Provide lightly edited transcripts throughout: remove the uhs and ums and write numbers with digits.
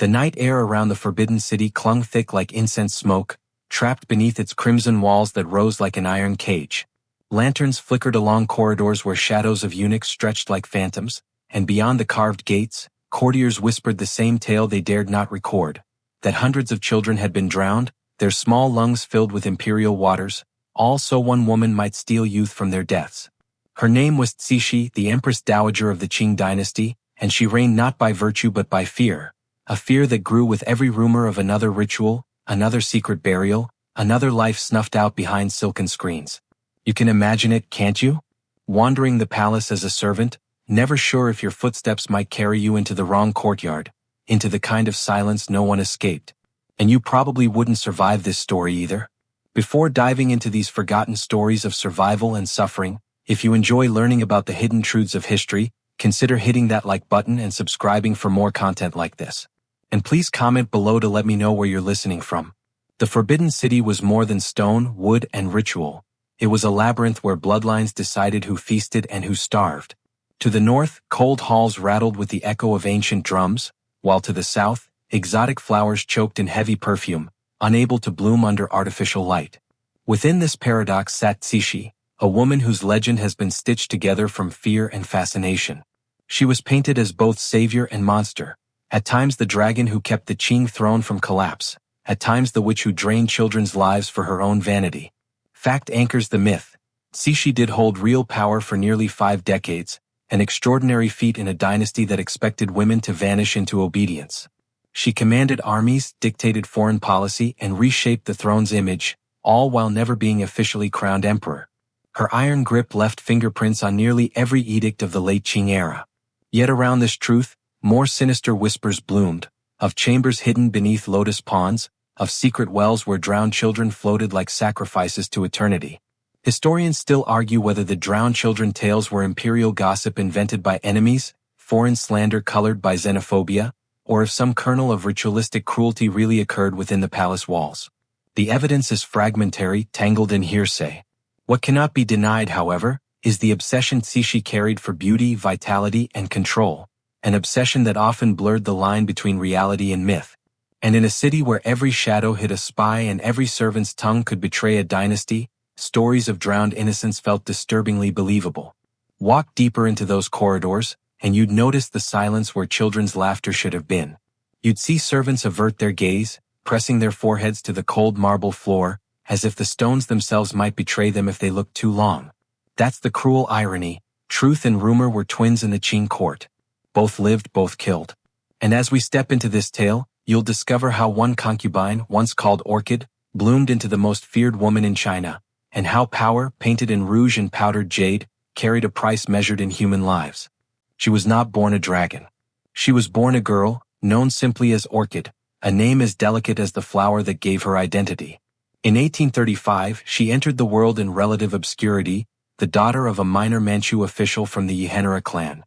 The night air around the forbidden city clung thick like incense smoke, trapped beneath its crimson walls that rose like an iron cage. Lanterns flickered along corridors where shadows of eunuchs stretched like phantoms, and beyond the carved gates, courtiers whispered the same tale they dared not record, that hundreds of children had been drowned, their small lungs filled with imperial waters, all so one woman might steal youth from their deaths. Her name was Cixi, the Empress Dowager of the Qing Dynasty, and she reigned not by virtue but by fear, a fear that grew with every rumor of another ritual, another secret burial, another life snuffed out behind silken screens. You can imagine it, can't you? Wandering the palace as a servant, never sure if your footsteps might carry you into the wrong courtyard, into the kind of silence no one escaped. And you probably wouldn't survive this story either. Before diving into these forgotten stories of survival and suffering, if you enjoy learning about the hidden truths of history, consider hitting that like button and subscribing for more content like this. And please comment below to let me know where you're listening from. The Forbidden City was more than stone, wood, and ritual. It was a labyrinth where bloodlines decided who feasted and who starved. To the north, cold halls rattled with the echo of ancient drums, while to the south, exotic flowers choked in heavy perfume, unable to bloom under artificial light. Within this paradox sat Cixi, a woman whose legend has been stitched together from fear and fascination. She was painted as both savior and monster, at times the dragon who kept the Qing throne from collapse, at times the witch who drained children's lives for her own vanity. Fact anchors the myth. Cixi did hold real power for nearly 5 decades, an extraordinary feat in a dynasty that expected women to vanish into obedience. She commanded armies, dictated foreign policy, and reshaped the throne's image, all while never being officially crowned emperor. Her iron grip left fingerprints on nearly every edict of the late Qing era. Yet around this truth, more sinister whispers bloomed, of chambers hidden beneath lotus ponds, of secret wells where drowned children floated like sacrifices to eternity. Historians still argue whether the drowned children tales were imperial gossip invented by enemies, foreign slander colored by xenophobia, or if some kernel of ritualistic cruelty really occurred within the palace walls. The evidence is fragmentary, tangled in hearsay. What cannot be denied, however, is the obsession Cixi carried for beauty, vitality, and control, an obsession that often blurred the line between reality and myth. And in a city where every shadow hid a spy and every servant's tongue could betray a dynasty, stories of drowned innocence felt disturbingly believable. Walk deeper into those corridors, and you'd notice the silence where children's laughter should have been. You'd see servants avert their gaze, pressing their foreheads to the cold marble floor, as if the stones themselves might betray them if they looked too long. That's the cruel irony. Truth and rumor were twins in the Qing court. Both lived, both killed. And as we step into this tale, you'll discover how one concubine, once called Orchid, bloomed into the most feared woman in China, and how power, painted in rouge and powdered jade, carried a price measured in human lives. She was not born a dragon. She was born a girl, known simply as Orchid, a name as delicate as the flower that gave her identity. In 1835, she entered the world in relative obscurity, the daughter of a minor Manchu official from the Yehenera clan.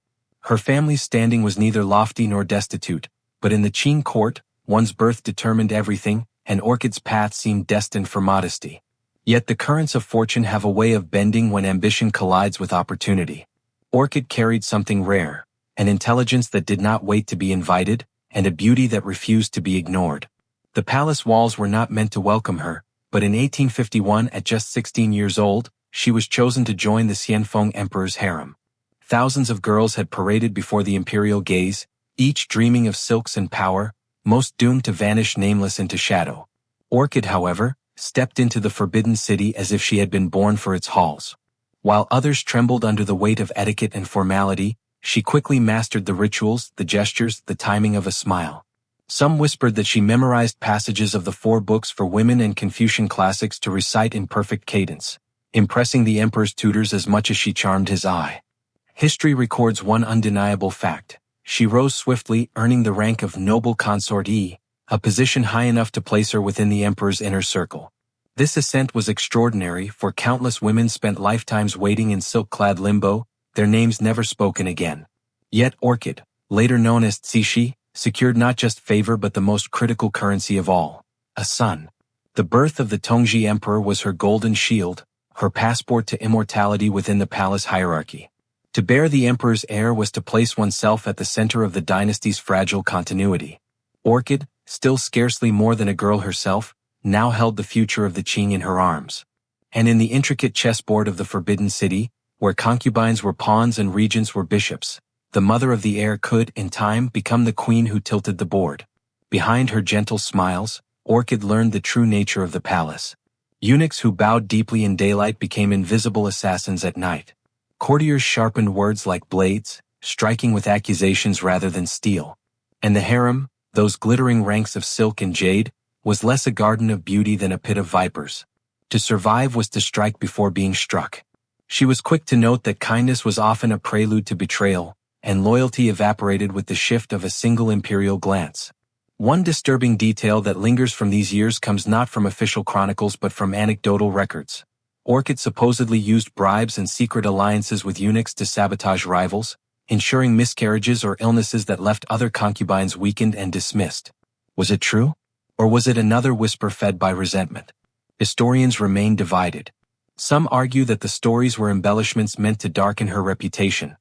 Her family's standing was neither lofty nor destitute, but in the Qing court, one's birth determined everything, and Orchid's path seemed destined for modesty. Yet the currents of fortune have a way of bending when ambition collides with opportunity. Orchid carried something rare, an intelligence that did not wait to be invited, and a beauty that refused to be ignored. The palace walls were not meant to welcome her, but in 1851, at just 16 years old, she was chosen to join the Xianfeng emperor's harem. Thousands of girls had paraded before the imperial gaze, each dreaming of silks and power, most doomed to vanish nameless into shadow. Orchid, however, stepped into the forbidden city as if she had been born for its halls. While others trembled under the weight of etiquette and formality, she quickly mastered the rituals, the gestures, the timing of a smile. Some whispered that she memorized passages of the 4 books for women and Confucian classics to recite in perfect cadence, impressing the emperor's tutors as much as she charmed his eye. History records one undeniable fact. She rose swiftly, earning the rank of noble consortee, a position high enough to place her within the emperor's inner circle. This ascent was extraordinary, for countless women spent lifetimes waiting in silk-clad limbo, their names never spoken again. Yet Orchid, later known as Cixi, secured not just favor but the most critical currency of all, a son. The birth of the Tongji emperor was her golden shield, her passport to immortality within the palace hierarchy. To bear the emperor's heir was to place oneself at the center of the dynasty's fragile continuity. Orchid, still scarcely more than a girl herself, now held the future of the Qing in her arms. And in the intricate chessboard of the Forbidden City, where concubines were pawns and regents were bishops, the mother of the heir could, in time, become the queen who tilted the board. Behind her gentle smiles, Orchid learned the true nature of the palace. Eunuchs who bowed deeply in daylight became invisible assassins at night. Courtiers sharpened words like blades, striking with accusations rather than steel. And the harem, those glittering ranks of silk and jade, was less a garden of beauty than a pit of vipers. To survive was to strike before being struck. She was quick to note that kindness was often a prelude to betrayal, and loyalty evaporated with the shift of a single imperial glance. One disturbing detail that lingers from these years comes not from official chronicles but from anecdotal records. Orchid supposedly used bribes and secret alliances with eunuchs to sabotage rivals, ensuring miscarriages or illnesses that left other concubines weakened and dismissed. Was it true? Or was it another whisper fed by resentment? Historians remain divided. Some argue that the stories were embellishments meant to darken her reputation.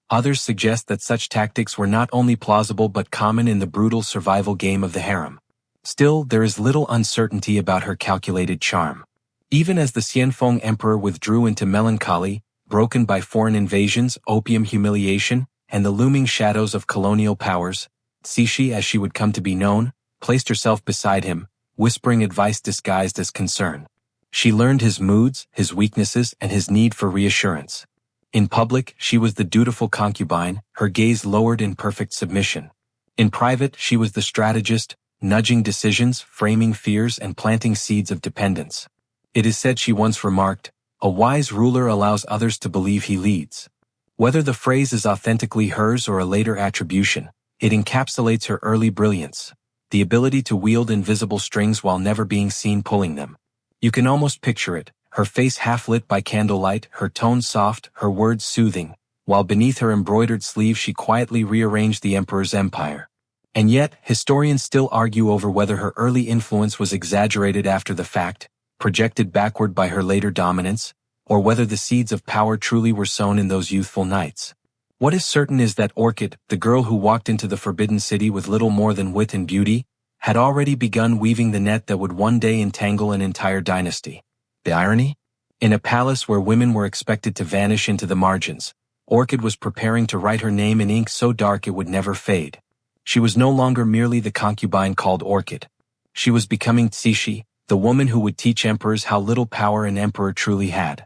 Others suggest that such tactics were not only plausible but common in the brutal survival game of the harem. Still, there is little uncertainty about her calculated charm. Even as the Xianfeng emperor withdrew into melancholy, broken by foreign invasions, opium humiliation, and the looming shadows of colonial powers, Cixi, as she would come to be known, placed herself beside him, whispering advice disguised as concern. She learned his moods, his weaknesses, and his need for reassurance. In public, she was the dutiful concubine, her gaze lowered in perfect submission. In private, she was the strategist, nudging decisions, framing fears, and planting seeds of dependence. It is said she once remarked, "A wise ruler allows others to believe he leads." Whether the phrase is authentically hers or a later attribution, it encapsulates her early brilliance, the ability to wield invisible strings while never being seen pulling them. You can almost picture it, her face half lit by candlelight, her tone soft, her words soothing, while beneath her embroidered sleeve she quietly rearranged the emperor's empire. And yet, historians still argue over whether her early influence was exaggerated after the fact, projected backward by her later dominance, or whether the seeds of power truly were sown in those youthful nights. What is certain is that Orchid, the girl who walked into the Forbidden City with little more than wit and beauty, had already begun weaving the net that would one day entangle an entire dynasty. The irony? In a palace where women were expected to vanish into the margins, Orchid was preparing to write her name in ink so dark it would never fade. She was no longer merely the concubine called Orchid. She was becoming Cixi, the woman who would teach emperors how little power an emperor truly had.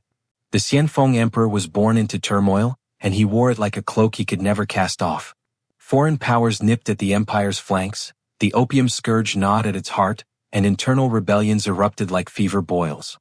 The Xianfeng emperor was born into turmoil, and he wore it like a cloak he could never cast off. Foreign powers nipped at the empire's flanks, the opium scourge gnawed at its heart, and internal rebellions erupted like fever boils.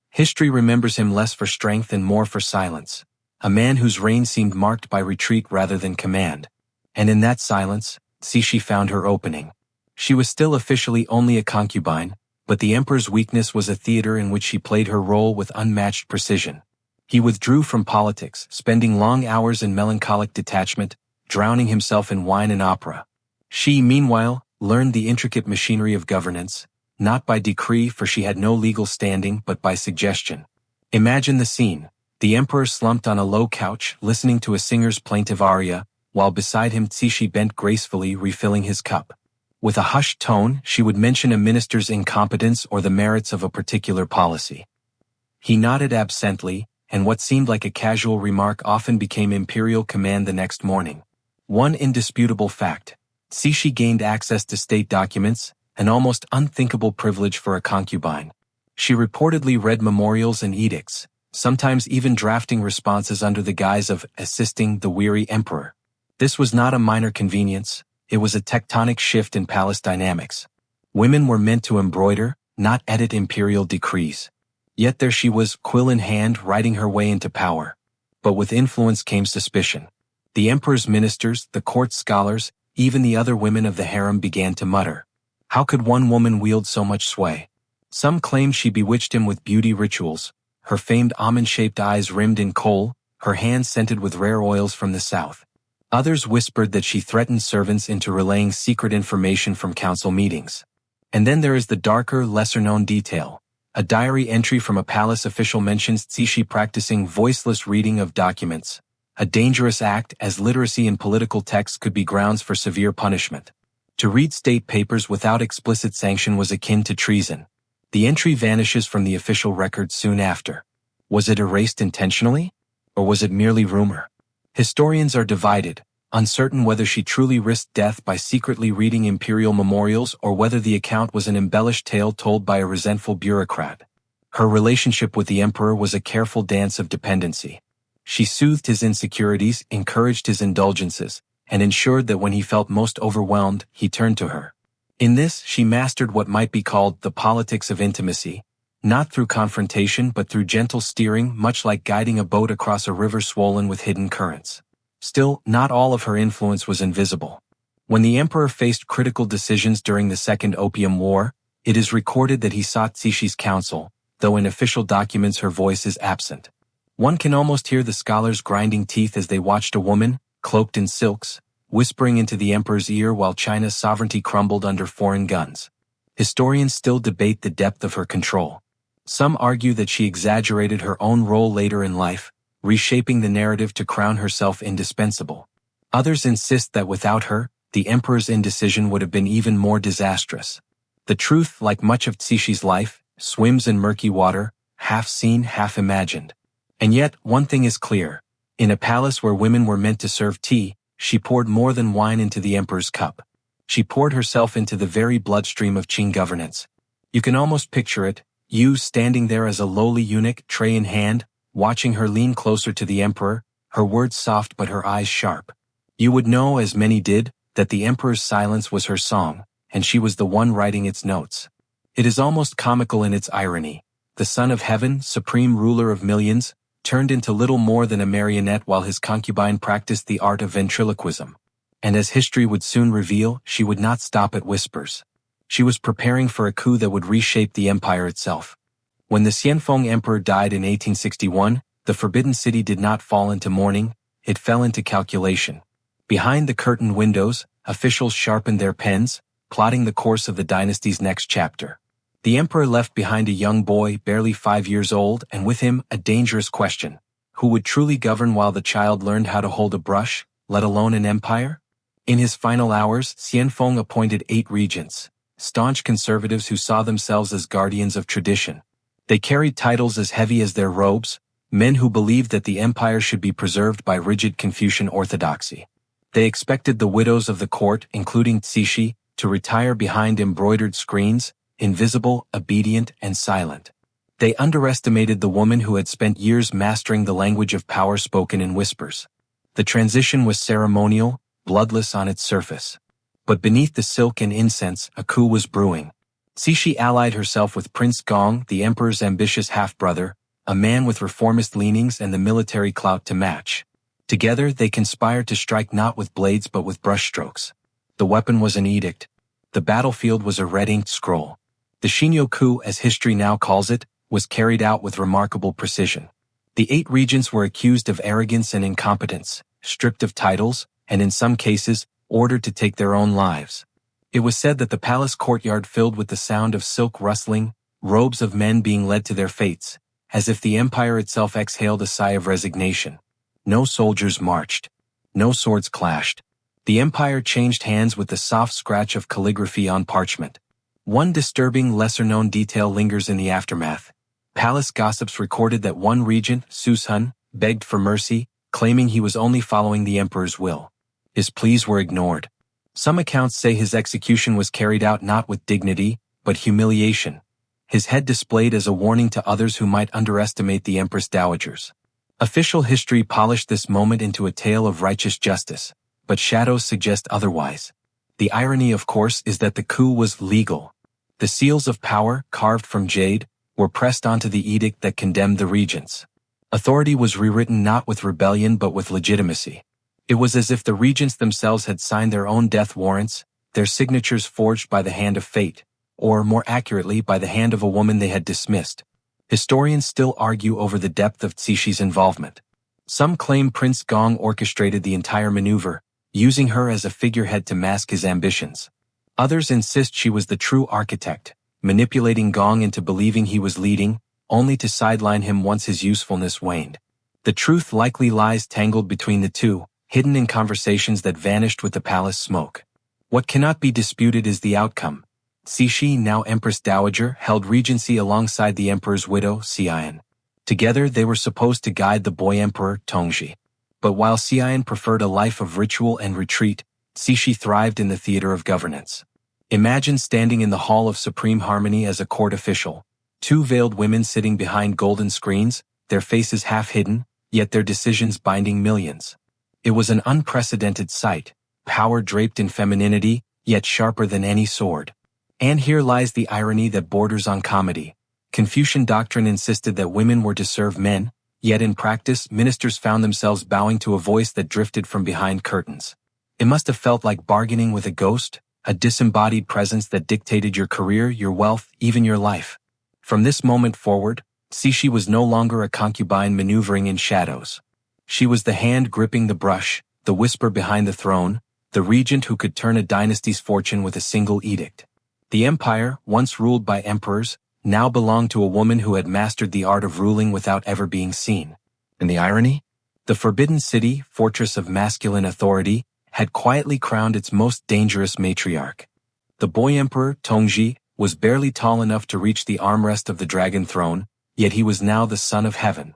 History remembers him less for strength and more for silence, a man whose reign seemed marked by retreat rather than command. And in that silence, Cixi found her opening. She was still officially only a concubine, but the emperor's weakness was a theater in which she played her role with unmatched precision. He withdrew from politics, spending long hours in melancholic detachment, drowning himself in wine and opera. She, meanwhile, learned the intricate machinery of governance, not by decree for she had no legal standing but by suggestion. Imagine the scene. The emperor slumped on a low couch, listening to a singer's plaintive aria, while beside him Cixi bent gracefully refilling his cup. With a hushed tone, she would mention a minister's incompetence or the merits of a particular policy. He nodded absently, and what seemed like a casual remark often became imperial command the next morning. One indisputable fact. Cixi gained access to state documents, an almost unthinkable privilege for a concubine. She reportedly read memorials and edicts, sometimes even drafting responses under the guise of assisting the weary emperor. This was not a minor convenience, it was a tectonic shift in palace dynamics. Women were meant to embroider, not edit imperial decrees. Yet there she was, quill in hand, writing her way into power. But with influence came suspicion. The emperor's ministers, the court scholars, even the other women of the harem began to mutter. How could one woman wield so much sway? Some claimed she bewitched him with beauty rituals, her famed almond-shaped eyes rimmed in kohl, her hands scented with rare oils from the south. Others whispered that she threatened servants into relaying secret information from council meetings. And then there is the darker, lesser-known detail. A diary entry from a palace official mentions Cixi practicing voiceless reading of documents, a dangerous act as literacy in political texts could be grounds for severe punishment. To read state papers without explicit sanction was akin to treason. The entry vanishes from the official record soon after. Was it erased intentionally? Or was it merely rumor? Historians are divided, uncertain whether she truly risked death by secretly reading imperial memorials or whether the account was an embellished tale told by a resentful bureaucrat. Her relationship with the emperor was a careful dance of dependency. She soothed his insecurities, encouraged his indulgences, and ensured that when he felt most overwhelmed, he turned to her. In this, she mastered what might be called the politics of intimacy, not through confrontation but through gentle steering, much like guiding a boat across a river swollen with hidden currents. Still, not all of her influence was invisible. When the emperor faced critical decisions during the Second Opium War, it is recorded that he sought Cixi's counsel, though in official documents her voice is absent. One can almost hear the scholars grinding teeth as they watched a woman, cloaked in silks, whispering into the emperor's ear while China's sovereignty crumbled under foreign guns. Historians still debate the depth of her control. Some argue that she exaggerated her own role later in life, reshaping the narrative to crown herself indispensable. Others insist that without her, the emperor's indecision would have been even more disastrous. The truth, like much of Cixi's life, swims in murky water, half seen, half imagined. And yet, one thing is clear. In a palace where women were meant to serve tea, she poured more than wine into the emperor's cup. She poured herself into the very bloodstream of Qing governance. You can almost picture it, you standing there as a lowly eunuch, tray in hand, watching her lean closer to the emperor, her words soft but her eyes sharp. You would know, as many did, that the emperor's silence was her song, and she was the one writing its notes. It is almost comical in its irony. The son of heaven, supreme ruler of millions, turned into little more than a marionette while his concubine practiced the art of ventriloquism. And as history would soon reveal, she would not stop at whispers. She was preparing for a coup that would reshape the empire itself. When the Xianfeng emperor died in 1861, the Forbidden City did not fall into mourning, it fell into calculation. Behind the curtained windows, officials sharpened their pens, plotting the course of the dynasty's next chapter. The emperor left behind a young boy, barely 5 years old, and with him, a dangerous question. Who would truly govern while the child learned how to hold a brush, let alone an empire? In his final hours, Xianfeng appointed 8 regents, staunch conservatives who saw themselves as guardians of tradition. They carried titles as heavy as their robes, men who believed that the empire should be preserved by rigid Confucian orthodoxy. They expected the widows of the court, including Cixi, to retire behind embroidered screens, invisible, obedient, and silent. They underestimated the woman who had spent years mastering the language of power spoken in whispers. The transition was ceremonial, bloodless on its surface. But beneath the silk and incense, a coup was brewing. Cixi allied herself with Prince Gong, the emperor's ambitious half-brother, a man with reformist leanings and the military clout to match. Together, they conspired to strike not with blades but with brushstrokes. The weapon was an edict. The battlefield was a red-inked scroll. The Xinyo coup, as history now calls it, was carried out with remarkable precision. The 8 regents were accused of arrogance and incompetence, stripped of titles, and in some cases, ordered to take their own lives. It was said that the palace courtyard filled with the sound of silk rustling, robes of men being led to their fates, as if the empire itself exhaled a sigh of resignation. No soldiers marched. No swords clashed. The empire changed hands with the soft scratch of calligraphy on parchment. One disturbing lesser-known detail lingers in the aftermath. Palace gossips recorded that one regent, Sushun, begged for mercy, claiming he was only following the emperor's will. His pleas were ignored. Some accounts say his execution was carried out not with dignity, but humiliation. His head displayed as a warning to others who might underestimate the Empress Dowagers. Official history polished this moment into a tale of righteous justice, but shadows suggest otherwise. The irony, of course, is that the coup was legal. The seals of power, carved from jade, were pressed onto the edict that condemned the regents. Authority was rewritten not with rebellion but with legitimacy. It was as if the regents themselves had signed their own death warrants, their signatures forged by the hand of fate, or more accurately by the hand of a woman they had dismissed. Historians still argue over the depth of Cixi's involvement. Some claim Prince Gong orchestrated the entire maneuver, using her as a figurehead to mask his ambitions. Others insist she was the true architect, manipulating Gong into believing he was leading, only to sideline him once his usefulness waned. The truth likely lies tangled between the two, hidden in conversations that vanished with the palace smoke. What cannot be disputed is the outcome. Cixi, now Empress Dowager, held regency alongside the emperor's widow, Xian. Together they were supposed to guide the boy emperor, Tongzhi. But while Xian preferred a life of ritual and retreat, Cixi thrived in the theater of governance. Imagine standing in the Hall of Supreme Harmony as a court official. Two veiled women sitting behind golden screens, their faces half hidden, yet their decisions binding millions. It was an unprecedented sight, power draped in femininity, yet sharper than any sword. And here lies the irony that borders on comedy. Confucian doctrine insisted that women were to serve men, yet in practice ministers found themselves bowing to a voice that drifted from behind curtains. It must have felt like bargaining with a ghost, a disembodied presence that dictated your career, your wealth, even your life. From this moment forward, Cixi was no longer a concubine maneuvering in shadows. She was the hand gripping the brush, the whisper behind the throne, the regent who could turn a dynasty's fortune with a single edict. The empire, once ruled by emperors, now belonged to a woman who had mastered the art of ruling without ever being seen. And the irony? The Forbidden City, fortress of masculine authority, had quietly crowned its most dangerous matriarch. The boy emperor, Tongzhi, was barely tall enough to reach the armrest of the dragon throne, yet he was now the son of heaven.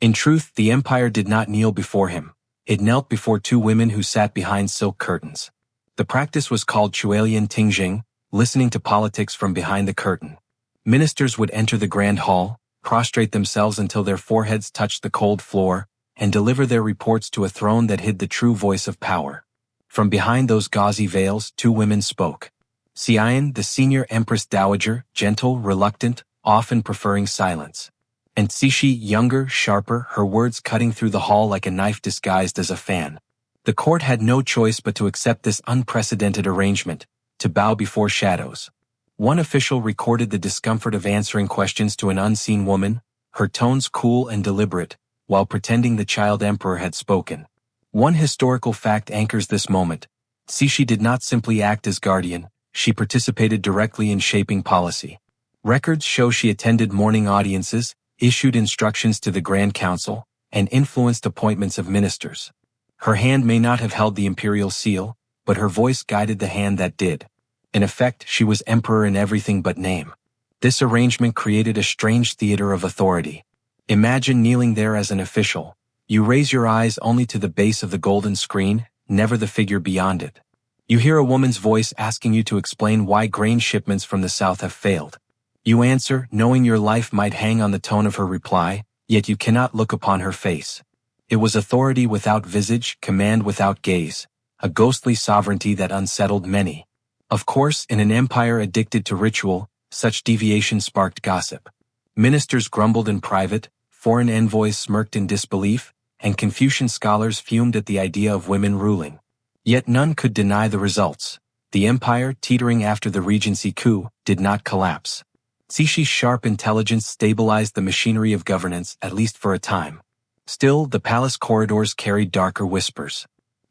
In truth, the empire did not kneel before him. It knelt before two women who sat behind silk curtains. The practice was called Chualian Tingjing, listening to politics from behind the curtain. Ministers would enter the grand hall, prostrate themselves until their foreheads touched the cold floor, and deliver their reports to a throne that hid the true voice of power. From behind those gauzy veils, two women spoke. Xian, the senior Empress Dowager, gentle, reluctant, often preferring silence. And Cixi, younger, sharper, her words cutting through the hall like a knife disguised as a fan. The court had no choice but to accept this unprecedented arrangement, to bow before shadows. One official recorded the discomfort of answering questions to an unseen woman, her tones cool and deliberate, while pretending the child emperor had spoken. One historical fact anchors this moment. Cixi did not simply act as guardian, she participated directly in shaping policy. Records show she attended morning audiences, issued instructions to the Grand Council, and influenced appointments of ministers. Her hand may not have held the imperial seal, but her voice guided the hand that did. In effect, she was emperor in everything but name. This arrangement created a strange theater of authority. Imagine kneeling there as an official. You raise your eyes only to the base of the golden screen, never the figure beyond it. You hear a woman's voice asking you to explain why grain shipments from the south have failed. You answer, knowing your life might hang on the tone of her reply, yet you cannot look upon her face. It was authority without visage, command without gaze, a ghostly sovereignty that unsettled many. Of course, in an empire addicted to ritual, such deviation sparked gossip. Ministers grumbled in private, foreign envoys smirked in disbelief, and Confucian scholars fumed at the idea of women ruling. Yet none could deny the results. The empire, teetering after the regency coup, did not collapse. Cixi's sharp intelligence stabilized the machinery of governance, at least for a time. Still, the palace corridors carried darker whispers.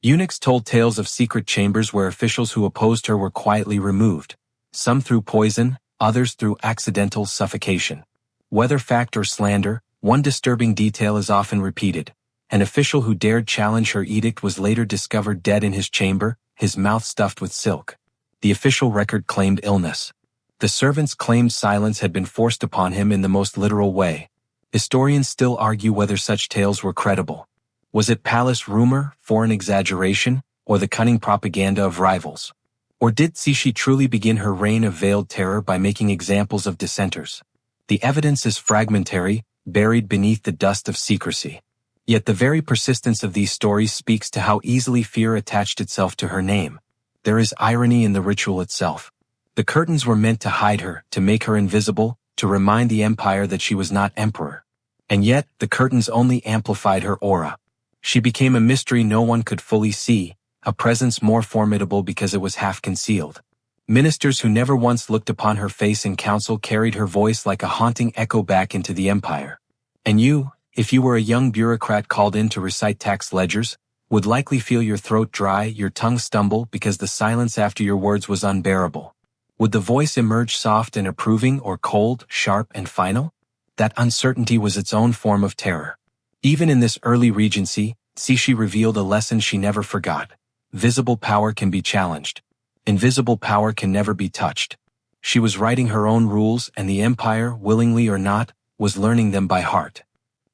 Eunuchs told tales of secret chambers where officials who opposed her were quietly removed, some through poison, others through accidental suffocation. Whether fact or slander, one disturbing detail is often repeated. An official who dared challenge her edict was later discovered dead in his chamber, his mouth stuffed with silk. The official record claimed illness. The servants claimed silence had been forced upon him in the most literal way. Historians still argue whether such tales were credible. Was it palace rumor, foreign exaggeration, or the cunning propaganda of rivals? Or did Cixi truly begin her reign of veiled terror by making examples of dissenters? The evidence is fragmentary, buried beneath the dust of secrecy. Yet the very persistence of these stories speaks to how easily fear attached itself to her name. There is irony in the ritual itself. The curtains were meant to hide her, to make her invisible, to remind the empire that she was not emperor. And yet, the curtains only amplified her aura. She became a mystery no one could fully see, a presence more formidable because it was half concealed. Ministers who never once looked upon her face in council carried her voice like a haunting echo back into the empire. And you, if you were a young bureaucrat called in to recite tax ledgers, would likely feel your throat dry, your tongue stumble because the silence after your words was unbearable. Would the voice emerge soft and approving or cold, sharp and final? That uncertainty was its own form of terror. Even in this early regency, Cixi revealed a lesson she never forgot. Visible power can be challenged. Invisible power can never be touched. She was writing her own rules, and the empire, willingly or not, was learning them by heart.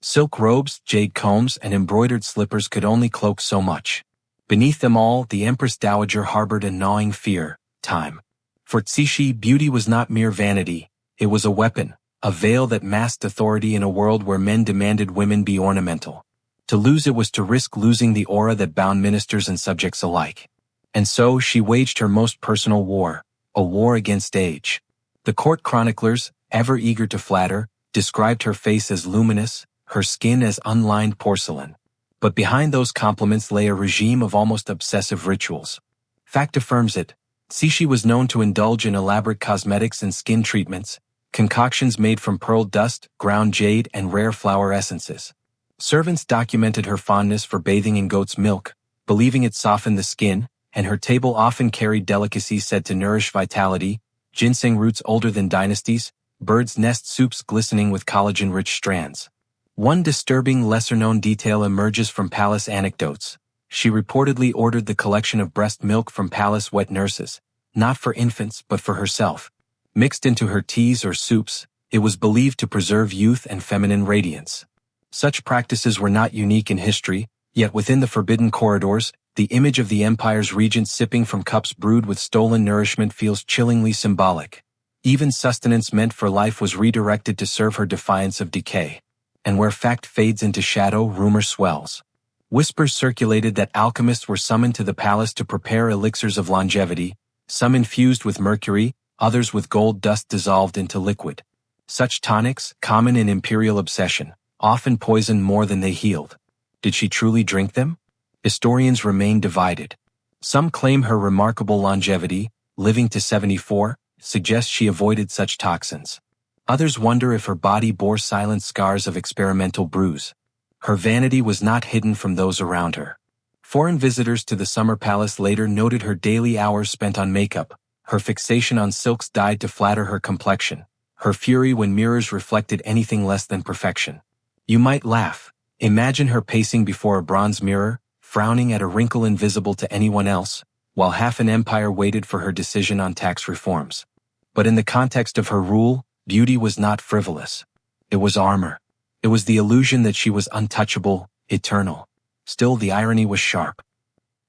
Silk robes, jade combs, and embroidered slippers could only cloak so much. Beneath them all, the Empress Dowager harbored a gnawing fear: time. For Cixi, beauty was not mere vanity, it was a weapon, a veil that masked authority in a world where men demanded women be ornamental. To lose it was to risk losing the aura that bound ministers and subjects alike. And so she waged her most personal war, a war against age. The court chroniclers, ever eager to flatter, described her face as luminous, her skin as unlined porcelain. But behind those compliments lay a regime of almost obsessive rituals. Fact affirms it. Cixi was known to indulge in elaborate cosmetics and skin treatments, concoctions made from pearl dust, ground jade, and rare flower essences. Servants documented her fondness for bathing in goat's milk, believing it softened the skin, and her table often carried delicacies said to nourish vitality: ginseng roots older than dynasties, birds' nest soups glistening with collagen-rich strands. One disturbing lesser-known detail emerges from palace anecdotes. She reportedly ordered the collection of breast milk from palace wet nurses, not for infants but for herself. Mixed into her teas or soups, it was believed to preserve youth and feminine radiance. Such practices were not unique in history, yet within the forbidden corridors, the image of the empire's regent sipping from cups brewed with stolen nourishment feels chillingly symbolic. Even sustenance meant for life was redirected to serve her defiance of decay. And where fact fades into shadow, rumor swells. Whispers circulated that alchemists were summoned to the palace to prepare elixirs of longevity, some infused with mercury, others with gold dust dissolved into liquid. Such tonics, common in imperial obsession, often poisoned more than they healed. Did she truly drink them? Historians remain divided. Some claim her remarkable longevity, living to 74, suggests she avoided such toxins. Others wonder if her body bore silent scars of experimental brews. Her vanity was not hidden from those around her. Foreign visitors to the summer palace later noted her daily hours spent on makeup, her fixation on silks dyed to flatter her complexion, her fury when mirrors reflected anything less than perfection. You might laugh. Imagine her pacing before a bronze mirror, frowning at a wrinkle invisible to anyone else, while half an empire waited for her decision on tax reforms. But in the context of her rule, beauty was not frivolous. It was armor. It was the illusion that she was untouchable, eternal. Still, the irony was sharp.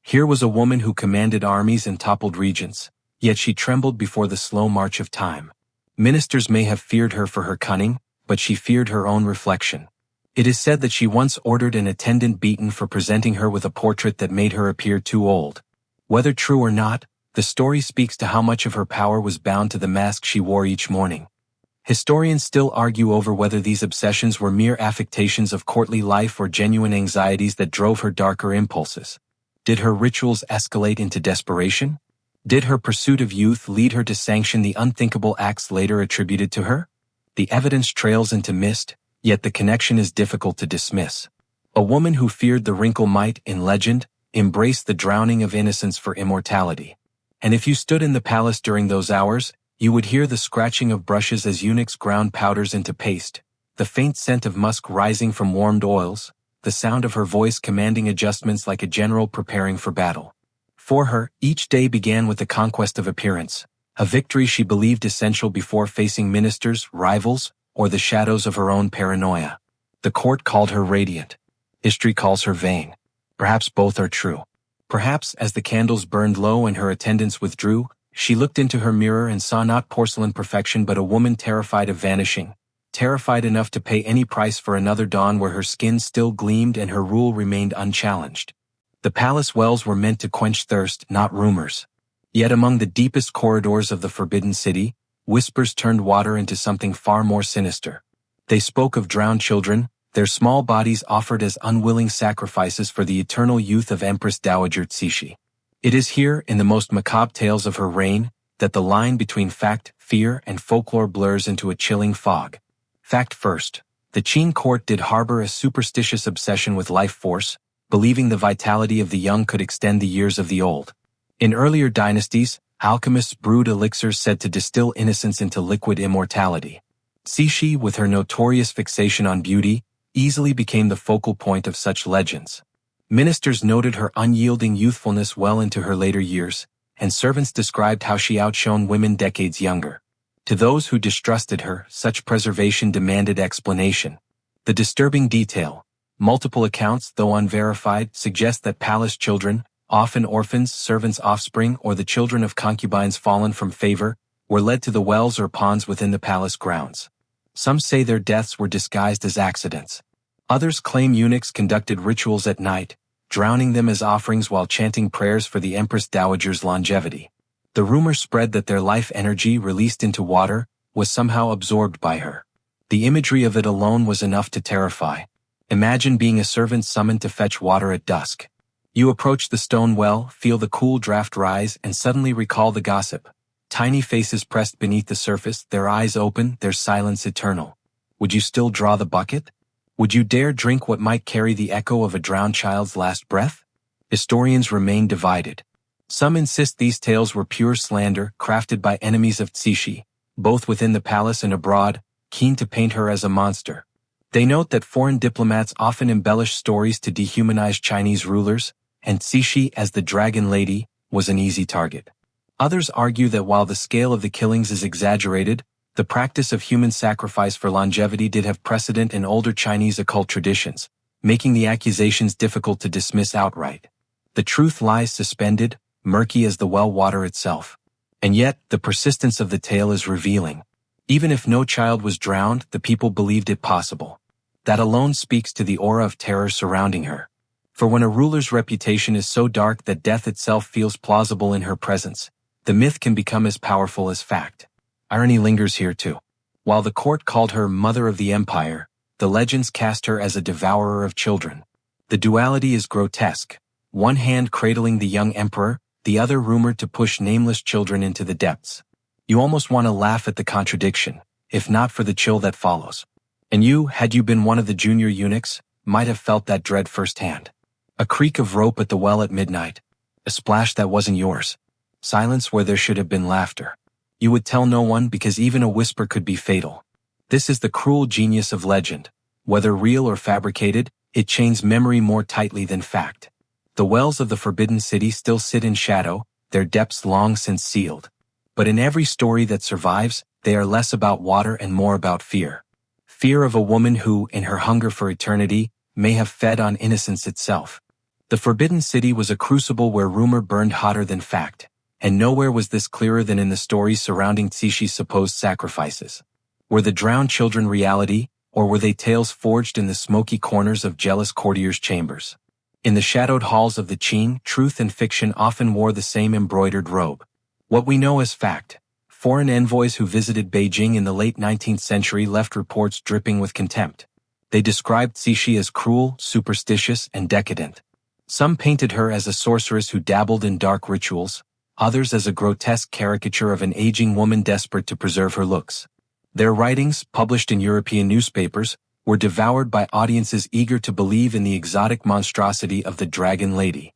Here was a woman who commanded armies and toppled regents, yet she trembled before the slow march of time. Ministers may have feared her for her cunning, but she feared her own reflection. It is said that she once ordered an attendant beaten for presenting her with a portrait that made her appear too old. Whether true or not, the story speaks to how much of her power was bound to the mask she wore each morning. Historians still argue over whether these obsessions were mere affectations of courtly life or genuine anxieties that drove her darker impulses. Did her rituals escalate into desperation? Did her pursuit of youth lead her to sanction the unthinkable acts later attributed to her? The evidence trails into mist, yet the connection is difficult to dismiss. A woman who feared the wrinkle might, in legend, embrace the drowning of innocence for immortality. And if you stood in the palace during those hours, you would hear the scratching of brushes as eunuchs ground powders into paste, the faint scent of musk rising from warmed oils, the sound of her voice commanding adjustments like a general preparing for battle. For her, each day began with the conquest of appearance, a victory she believed essential before facing ministers, rivals, or the shadows of her own paranoia. The court called her radiant. History calls her vain. Perhaps both are true. Perhaps, as the candles burned low and her attendants withdrew, she looked into her mirror and saw not porcelain perfection but a woman terrified of vanishing, terrified enough to pay any price for another dawn where her skin still gleamed and her rule remained unchallenged. The palace wells were meant to quench thirst, not rumors. Yet among the deepest corridors of the Forbidden City, whispers turned water into something far more sinister. They spoke of drowned children, their small bodies offered as unwilling sacrifices for the eternal youth of Empress Dowager Cixi. It is here, in the most macabre tales of her reign, that the line between fact, fear, and folklore blurs into a chilling fog. Fact first, the Qing court did harbor a superstitious obsession with life force, believing the vitality of the young could extend the years of the old. In earlier dynasties, alchemists brewed elixirs said to distill innocence into liquid immortality. Cixi, with her notorious fixation on beauty, easily became the focal point of such legends. Ministers noted her unyielding youthfulness well into her later years, and servants described how she outshone women decades younger. To those who distrusted her, such preservation demanded explanation. The disturbing detail, multiple accounts, though unverified, suggest that palace children, often orphans, servants' offspring, or the children of concubines fallen from favor, were led to the wells or ponds within the palace grounds. Some say their deaths were disguised as accidents. Others claim eunuchs conducted rituals at night, drowning them as offerings while chanting prayers for the Empress Dowager's longevity. The rumor spread that their life energy released into water was somehow absorbed by her. The imagery of it alone was enough to terrify. Imagine being a servant summoned to fetch water at dusk. You approach the stone well, feel the cool draft rise, and suddenly recall the gossip. Tiny faces pressed beneath the surface, their eyes open, their silence eternal. Would you still draw the bucket? Would you dare drink what might carry the echo of a drowned child's last breath? Historians remain divided. Some insist these tales were pure slander, crafted by enemies of Cixi, both within the palace and abroad, keen to paint her as a monster. They note that foreign diplomats often embellish stories to dehumanize Chinese rulers, and Cixi, as the Dragon Lady, was an easy target. Others argue that while the scale of the killings is exaggerated, the practice of human sacrifice for longevity did have precedent in older Chinese occult traditions, making the accusations difficult to dismiss outright. The truth lies suspended, murky as the well water itself. And yet, the persistence of the tale is revealing. Even if no child was drowned, the people believed it possible. That alone speaks to the aura of terror surrounding her. For when a ruler's reputation is so dark that death itself feels plausible in her presence, the myth can become as powerful as fact. Irony lingers here too. While the court called her Mother of the Empire, the legends cast her as a devourer of children. The duality is grotesque. One hand cradling the young emperor, the other rumored to push nameless children into the depths. You almost want to laugh at the contradiction, if not for the chill that follows. And you, had you been one of the junior eunuchs, might have felt that dread firsthand. A creak of rope at the well at midnight. A splash that wasn't yours. Silence where there should have been laughter. You would tell no one because even a whisper could be fatal. This is the cruel genius of legend. Whether real or fabricated, it chains memory more tightly than fact. The wells of the Forbidden City still sit in shadow, their depths long since sealed. But in every story that survives, they are less about water and more about fear. Fear of a woman who, in her hunger for eternity, may have fed on innocence itself. The Forbidden City was a crucible where rumor burned hotter than fact, and nowhere was this clearer than in the stories surrounding Cixi's supposed sacrifices. Were the drowned children reality, or were they tales forged in the smoky corners of jealous courtiers' chambers? In the shadowed halls of the Qing, truth and fiction often wore the same embroidered robe. What we know as fact: foreign envoys who visited Beijing in the late 19th century left reports dripping with contempt. They described Cixi as cruel, superstitious, and decadent. Some painted her as a sorceress who dabbled in dark rituals, others as a grotesque caricature of an aging woman desperate to preserve her looks. Their writings, published in European newspapers, were devoured by audiences eager to believe in the exotic monstrosity of the Dragon Lady.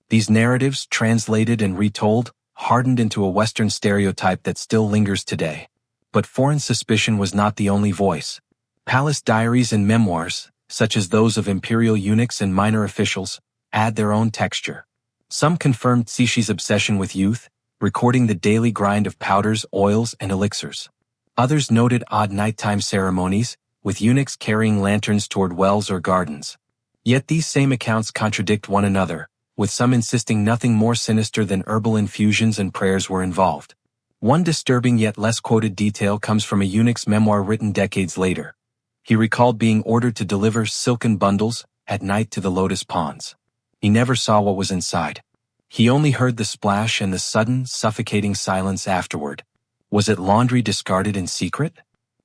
These narratives, translated and retold, hardened into a Western stereotype that still lingers today. But foreign suspicion was not the only voice. Palace diaries and memoirs, such as those of imperial eunuchs and minor officials, add their own texture. Some confirmed Cixi's obsession with youth, recording the daily grind of powders, oils, and elixirs. Others noted odd nighttime ceremonies, with eunuchs carrying lanterns toward wells or gardens. Yet these same accounts contradict one another, with some insisting nothing more sinister than herbal infusions and prayers were involved. One disturbing yet less quoted detail comes from a eunuch's memoir written decades later. He recalled being ordered to deliver silken bundles at night to the lotus ponds. He never saw what was inside. He only heard the splash and the sudden, suffocating silence afterward. Was it laundry discarded in secret?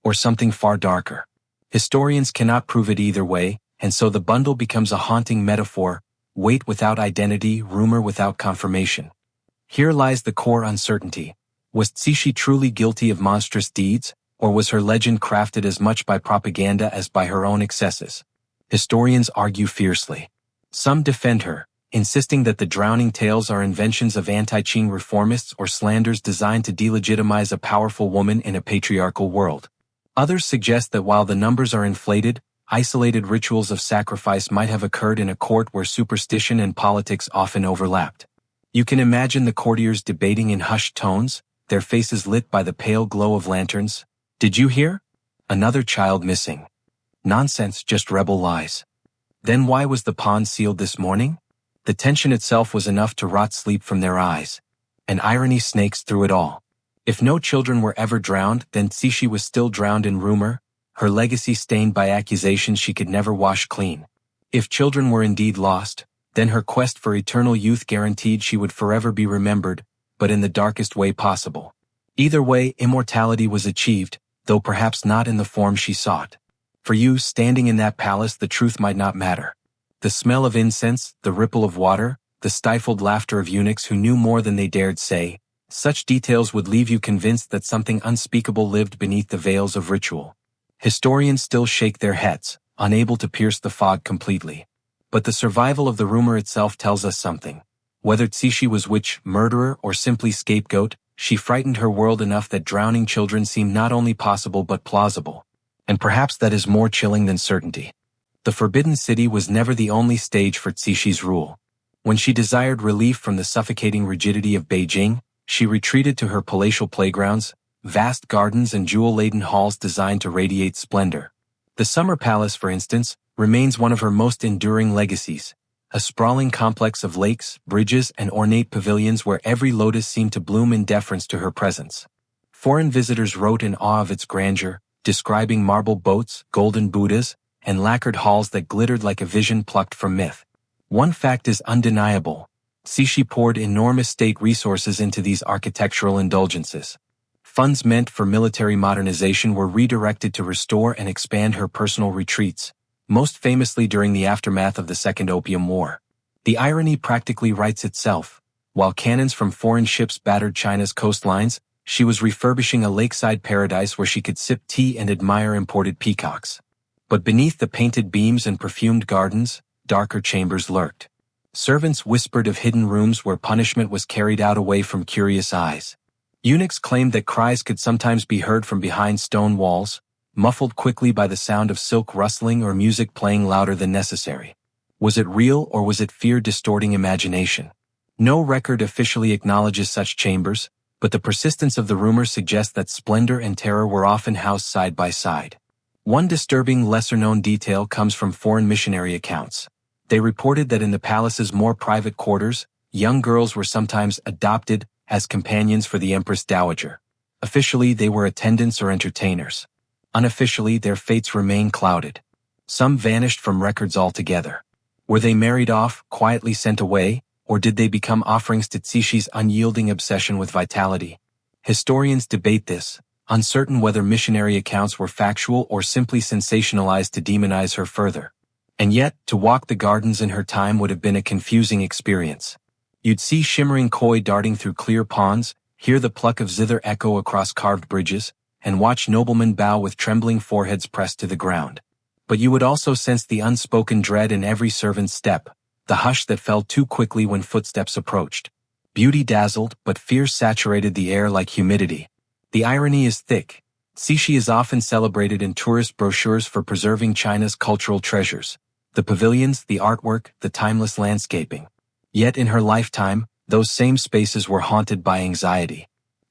Or something far darker? Historians cannot prove it either way, and so the bundle becomes a haunting metaphor, weight without identity, rumor without confirmation. Here lies the core uncertainty. Was Cixi truly guilty of monstrous deeds, or was her legend crafted as much by propaganda as by her own excesses? Historians argue fiercely. Some defend her, insisting that the drowning tales are inventions of anti-Qing reformists or slanders designed to delegitimize a powerful woman in a patriarchal world. Others suggest that while the numbers are inflated, isolated rituals of sacrifice might have occurred in a court where superstition and politics often overlapped. You can imagine the courtiers debating in hushed tones, their faces lit by the pale glow of lanterns. Did you hear? Another child missing. Nonsense, just rebel lies. Then why was the pond sealed this morning? The tension itself was enough to rot sleep from their eyes. And irony snakes through it all. If no children were ever drowned, then Cixi was still drowned in rumor, her legacy stained by accusations she could never wash clean. If children were indeed lost, then her quest for eternal youth guaranteed she would forever be remembered, but in the darkest way possible. Either way, immortality was achieved, though perhaps not in the form she sought. For you, standing in that palace, the truth might not matter. The smell of incense, the ripple of water, the stifled laughter of eunuchs who knew more than they dared say, such details would leave you convinced that something unspeakable lived beneath the veils of ritual. Historians still shake their heads, unable to pierce the fog completely. But the survival of the rumor itself tells us something. Whether Cixi was witch, murderer, or simply scapegoat, she frightened her world enough that drowning children seem not only possible but plausible. And perhaps that is more chilling than certainty. The Forbidden City was never the only stage for Cixi's rule. When she desired relief from the suffocating rigidity of Beijing, she retreated to her palatial playgrounds, vast gardens and jewel-laden halls designed to radiate splendor. The Summer Palace, for instance, remains one of her most enduring legacies, a sprawling complex of lakes, bridges, and ornate pavilions where every lotus seemed to bloom in deference to her presence. Foreign visitors wrote in awe of its grandeur, describing marble boats, golden Buddhas, and lacquered halls that glittered like a vision plucked from myth. One fact is undeniable. Cixi poured enormous state resources into these architectural indulgences. Funds meant for military modernization were redirected to restore and expand her personal retreats, most famously during the aftermath of the Second Opium War. The irony practically writes itself. While cannons from foreign ships battered China's coastlines, she was refurbishing a lakeside paradise where she could sip tea and admire imported peacocks. But beneath the painted beams and perfumed gardens, darker chambers lurked. Servants whispered of hidden rooms where punishment was carried out away from curious eyes. Eunuchs claimed that cries could sometimes be heard from behind stone walls, muffled quickly by the sound of silk rustling or music playing louder than necessary. Was it real or was it fear distorting imagination? No record officially acknowledges such chambers, but the persistence of the rumors suggests that splendor and terror were often housed side by side. One disturbing lesser-known detail comes from foreign missionary accounts. They reported that in the palace's more private quarters, young girls were sometimes adopted as companions for the Empress Dowager. Officially, they were attendants or entertainers. Unofficially, their fates remain clouded. Some vanished from records altogether. Were they married off, quietly sent away, or did they become offerings to Cixi's unyielding obsession with vitality? Historians debate this, uncertain whether missionary accounts were factual or simply sensationalized to demonize her further. And yet, to walk the gardens in her time would have been a confusing experience. You'd see shimmering koi darting through clear ponds, hear the pluck of zither echo across carved bridges, and watch noblemen bow with trembling foreheads pressed to the ground. But you would also sense the unspoken dread in every servant's step, the hush that fell too quickly when footsteps approached. Beauty dazzled, but fear saturated the air like humidity. The irony is thick. Cixi is often celebrated in tourist brochures for preserving China's cultural treasures. The pavilions, the artwork, the timeless landscaping. Yet in her lifetime, those same spaces were haunted by anxiety.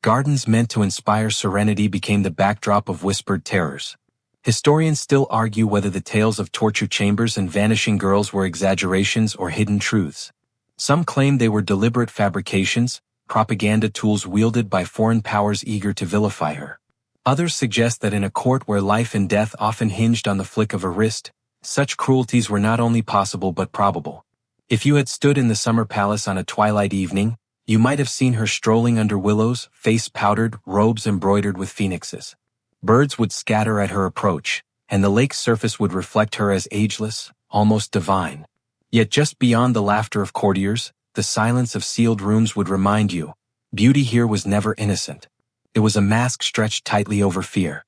Gardens meant to inspire serenity became the backdrop of whispered terrors. Historians still argue whether the tales of torture chambers and vanishing girls were exaggerations or hidden truths. Some claim they were deliberate fabrications, propaganda tools wielded by foreign powers eager to vilify her. Others suggest that in a court where life and death often hinged on the flick of a wrist, such cruelties were not only possible but probable. If you had stood in the Summer Palace on a twilight evening, you might have seen her strolling under willows, face powdered, robes embroidered with phoenixes. Birds would scatter at her approach, and the lake's surface would reflect her as ageless, almost divine. Yet just beyond the laughter of courtiers, the silence of sealed rooms would remind you, beauty here was never innocent. It was a mask stretched tightly over fear.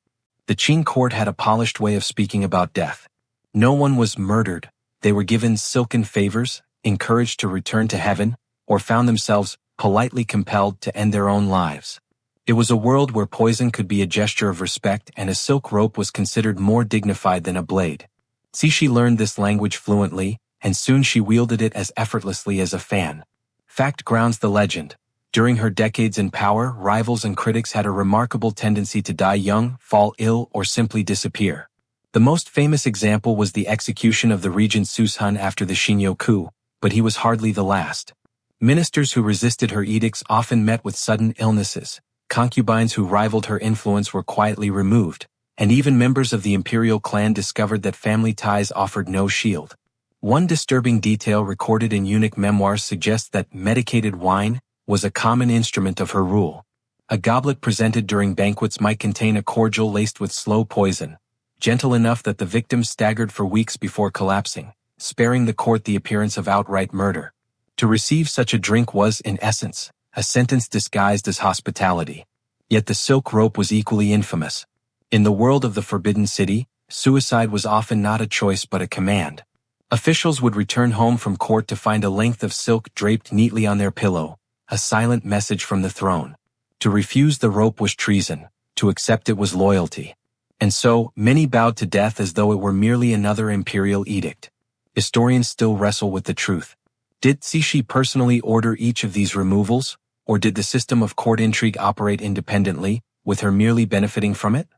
The Qing court had a polished way of speaking about death. No one was murdered. They were given silken favors, encouraged to return to heaven, or found themselves politely compelled to end their own lives. It was a world where poison could be a gesture of respect and a silk rope was considered more dignified than a blade. Cixi learned this language fluently, and soon she wielded it as effortlessly as a fan. Fact grounds the legend. During her decades in power, rivals and critics had a remarkable tendency to die young, fall ill, or simply disappear. The most famous example was the execution of the regent Sushun after the Xinyo coup, but he was hardly the last. Ministers who resisted her edicts often met with sudden illnesses, concubines who rivaled her influence were quietly removed, and even members of the imperial clan discovered that family ties offered no shield. One disturbing detail recorded in eunuch memoirs suggests that medicated wine was a common instrument of her rule. A goblet presented during banquets might contain a cordial laced with slow poison, gentle enough that the victim staggered for weeks before collapsing, sparing the court the appearance of outright murder. To receive such a drink was, in essence, a sentence disguised as hospitality. Yet the silk rope was equally infamous. In the world of the Forbidden City, suicide was often not a choice but a command. Officials would return home from court to find a length of silk draped neatly on their pillow, a silent message from the throne. To refuse the rope was treason, to accept it was loyalty. And so, many bowed to death as though it were merely another imperial edict. Historians still wrestle with the truth. Did Cixi personally order each of these removals, or did the system of court intrigue operate independently, with her merely benefiting from it?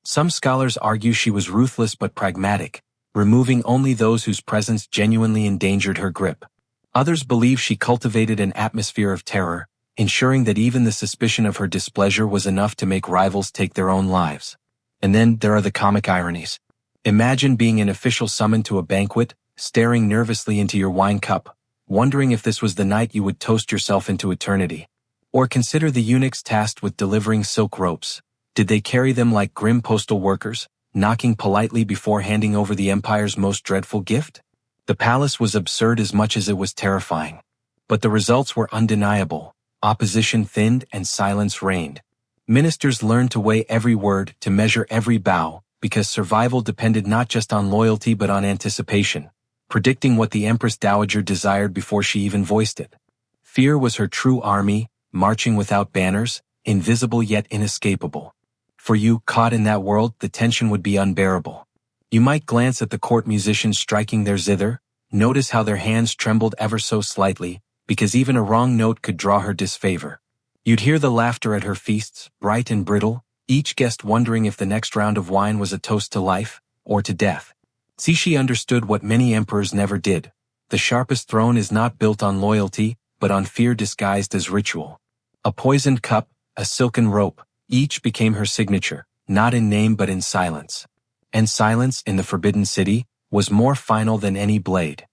Some scholars argue she was ruthless but pragmatic, removing only those whose presence genuinely endangered her grip. Others believe she cultivated an atmosphere of terror, ensuring that even the suspicion of her displeasure was enough to make rivals take their own lives. And then there are the comic ironies. Imagine being an official summoned to a banquet, staring nervously into your wine cup, wondering if this was the night you would toast yourself into eternity. Or consider the eunuchs tasked with delivering silk ropes. Did they carry them like grim postal workers, knocking politely before handing over the empire's most dreadful gift? The palace was absurd as much as it was terrifying. But the results were undeniable. Opposition thinned and silence reigned. Ministers learned to weigh every word, to measure every bow, because survival depended not just on loyalty but on anticipation, predicting what the Empress Dowager desired before she even voiced it. Fear was her true army, marching without banners, invisible yet inescapable. For you, caught in that world, the tension would be unbearable. You might glance at the court musicians striking their zither, notice how their hands trembled ever so slightly, because even a wrong note could draw her disfavor. You'd hear the laughter at her feasts, bright and brittle, each guest wondering if the next round of wine was a toast to life, or to death. Cixi understood what many emperors never did. The sharpest throne is not built on loyalty, but on fear disguised as ritual. A poisoned cup, a silken rope, each became her signature, not in name but in silence. And silence, in the Forbidden City, was more final than any blade.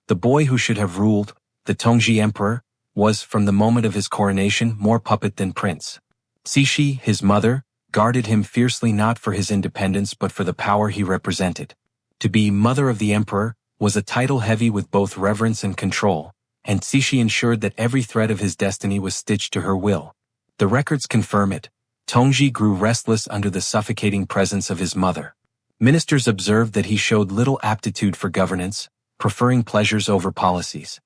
The boy who should have ruled, the Tongji emperor, was, from the moment of his coronation, more puppet than prince. Cixi, his mother, guarded him fiercely not for his independence but for the power he represented. To be mother of the emperor was a title heavy with both reverence and control, and Cixi ensured that every thread of his destiny was stitched to her will. The records confirm it. Tongji grew restless under the suffocating presence of his mother. Ministers observed that he showed little aptitude for governance, preferring pleasures over policies.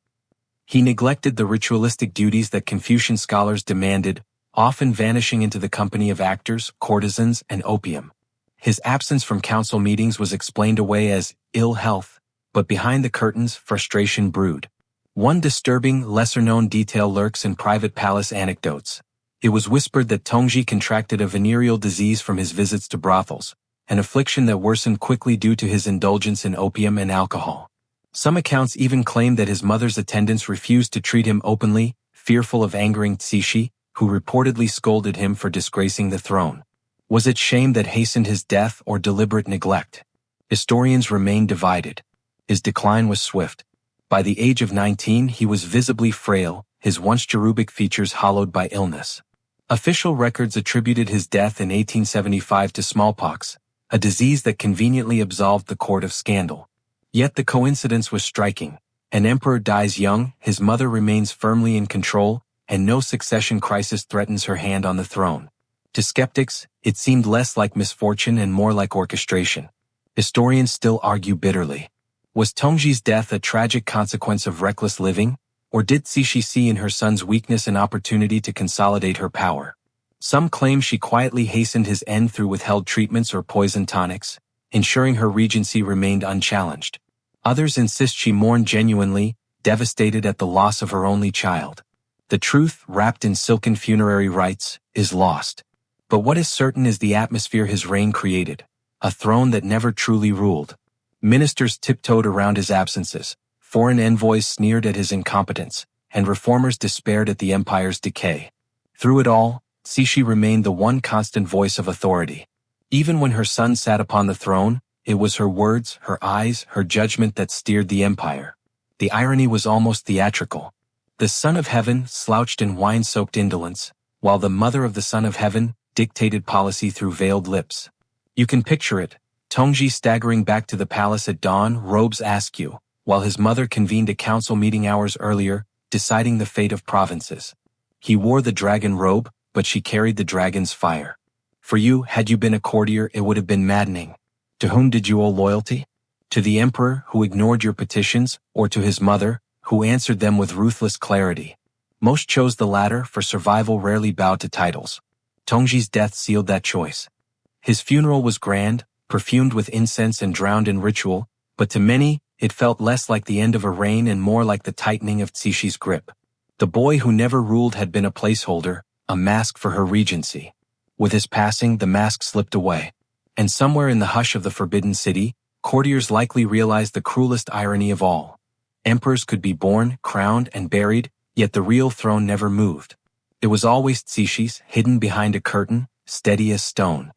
He neglected the ritualistic duties that Confucian scholars demanded, often vanishing into the company of actors, courtesans, and opium. His absence from council meetings was explained away as ill health, but behind the curtains, frustration brewed. One disturbing, lesser-known detail lurks in private palace anecdotes. It was whispered that Tongji contracted a venereal disease from his visits to brothels, an affliction that worsened quickly due to his indulgence in opium and alcohol. Some accounts even claim that his mother's attendants refused to treat him openly, fearful of angering Cixi, who reportedly scolded him for disgracing the throne. Was it shame that hastened his death or deliberate neglect? Historians remain divided. His decline was swift. By the age of 19 he was visibly frail, his once cherubic features hollowed by illness. Official records attributed his death in 1875 to smallpox, a disease that conveniently absolved the court of scandal. Yet the coincidence was striking. An emperor dies young, his mother remains firmly in control, and no succession crisis threatens her hand on the throne. To skeptics, it seemed less like misfortune and more like orchestration. Historians still argue bitterly. Was Tongji's death a tragic consequence of reckless living, or did Cixi see in her son's weakness an opportunity to consolidate her power? Some claim she quietly hastened his end through withheld treatments or poison tonics, ensuring her regency remained unchallenged. Others insist she mourned genuinely, devastated at the loss of her only child. The truth, wrapped in silken funerary rites, is lost. But what is certain is the atmosphere his reign created, a throne that never truly ruled. Ministers tiptoed around his absences, foreign envoys sneered at his incompetence, and reformers despaired at the empire's decay. Through it all, Cixi remained the one constant voice of authority. Even when her son sat upon the throne, it was her words, her eyes, her judgment that steered the empire. The irony was almost theatrical. The Son of Heaven slouched in wine-soaked indolence, while the Mother of the Son of Heaven dictated policy through veiled lips. You can picture it, Tongji staggering back to the palace at dawn, robes askew, while his mother convened a council meeting hours earlier, deciding the fate of provinces. He wore the dragon robe, but she carried the dragon's fire. For you, had you been a courtier, it would have been maddening. To whom did you owe loyalty? To the emperor, who ignored your petitions, or to his mother, who answered them with ruthless clarity? Most chose the latter, for survival rarely bowed to titles. Tongji's death sealed that choice. His funeral was grand, perfumed with incense and drowned in ritual, but to many, it felt less like the end of a reign and more like the tightening of Cixi's grip. The boy who never ruled had been a placeholder, a mask for her regency. With his passing, the mask slipped away. And somewhere in the hush of the Forbidden City, courtiers likely realized the cruelest irony of all. Emperors could be born, crowned, and buried, yet the real throne never moved. It was always Cixi's, hidden behind a curtain, steady as stone.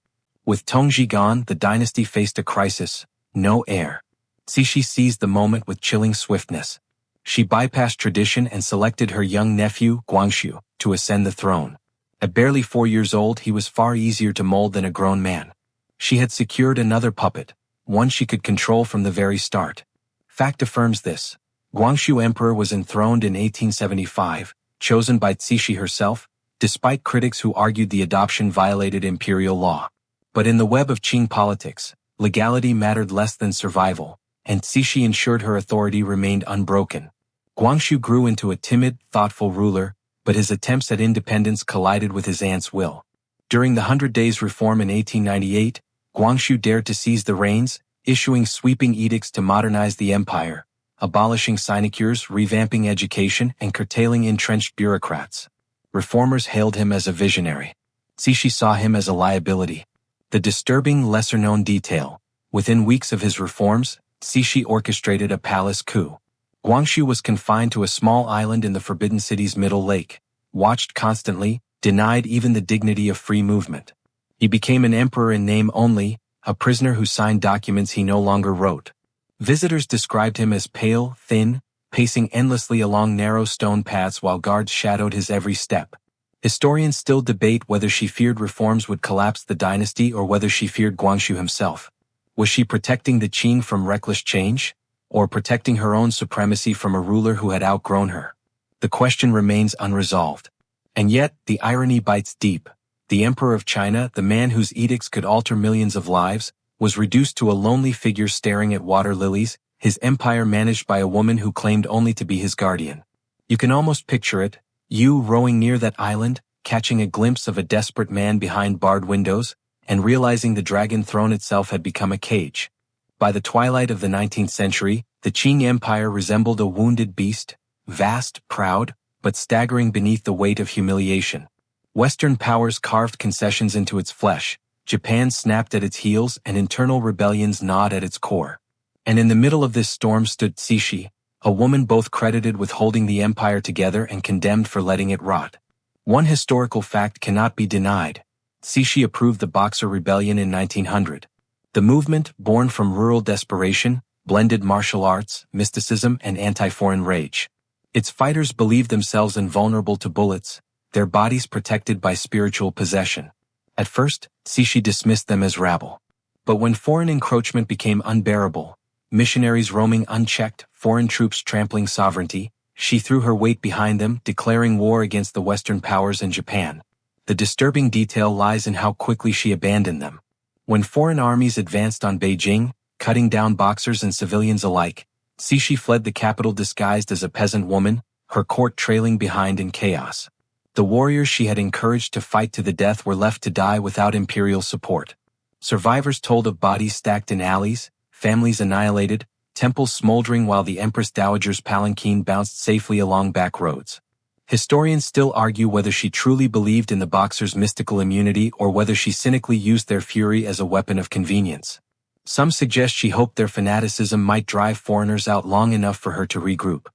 With Tongji gone, the dynasty faced a crisis: no heir. Cixi seized the moment with chilling swiftness. She bypassed tradition and selected her young nephew, Guangxu, to ascend the throne. At barely 4 years old, he was far easier to mold than a grown man. She had secured another puppet, one she could control from the very start. Fact affirms this. Guangxu Emperor was enthroned in 1875, chosen by Cixi herself, despite critics who argued the adoption violated imperial law. But in the web of Qing politics, legality mattered less than survival, and Cixi ensured her authority remained unbroken. Guangxu grew into a timid, thoughtful ruler, but his attempts at independence collided with his aunt's will. During the 100 Days Reform in 1898, Guangxu dared to seize the reins, issuing sweeping edicts to modernize the empire, abolishing sinecures, revamping education, and curtailing entrenched bureaucrats. Reformers hailed him as a visionary. Cixi saw him as a liability. The disturbing, lesser-known detail: within weeks of his reforms, Cixi orchestrated a palace coup. Guangxu was confined to a small island in the Forbidden City's middle lake, watched constantly, denied even the dignity of free movement. He became an emperor in name only, a prisoner who signed documents he no longer wrote. Visitors described him as pale, thin, pacing endlessly along narrow stone paths while guards shadowed his every step. Historians still debate whether she feared reforms would collapse the dynasty or whether she feared Guangxu himself. Was she protecting the Qing from reckless change, or protecting her own supremacy from a ruler who had outgrown her? The question remains unresolved. And yet, the irony bites deep. The Emperor of China, the man whose edicts could alter millions of lives, was reduced to a lonely figure staring at water lilies, his empire managed by a woman who claimed only to be his guardian. You can almost picture it, you rowing near that island, catching a glimpse of a desperate man behind barred windows, and realizing the dragon throne itself had become a cage. By the twilight of the 19th century, the Qing Empire resembled a wounded beast, vast, proud, but staggering beneath the weight of humiliation. Western powers carved concessions into its flesh, Japan snapped at its heels, and internal rebellions gnawed at its core. And in the middle of this storm stood Cixi, a woman both credited with holding the empire together and condemned for letting it rot. One historical fact cannot be denied. Cixi approved the Boxer Rebellion in 1900. The movement, born from rural desperation, blended martial arts, mysticism, and anti-foreign rage. Its fighters believed themselves invulnerable to bullets, their bodies protected by spiritual possession. At first, Cixi dismissed them as rabble. But when foreign encroachment became unbearable, missionaries roaming unchecked, foreign troops trampling sovereignty, she threw her weight behind them, declaring war against the Western powers and Japan. The disturbing detail lies in how quickly she abandoned them. When foreign armies advanced on Beijing, cutting down boxers and civilians alike, Cixi fled the capital disguised as a peasant woman, her court trailing behind in chaos. The warriors she had encouraged to fight to the death were left to die without imperial support. Survivors told of bodies stacked in alleys, families annihilated, temples smoldering while the Empress Dowager's palanquin bounced safely along back roads. Historians still argue whether she truly believed in the boxers' mystical immunity or whether she cynically used their fury as a weapon of convenience. Some suggest she hoped their fanaticism might drive foreigners out long enough for her to regroup.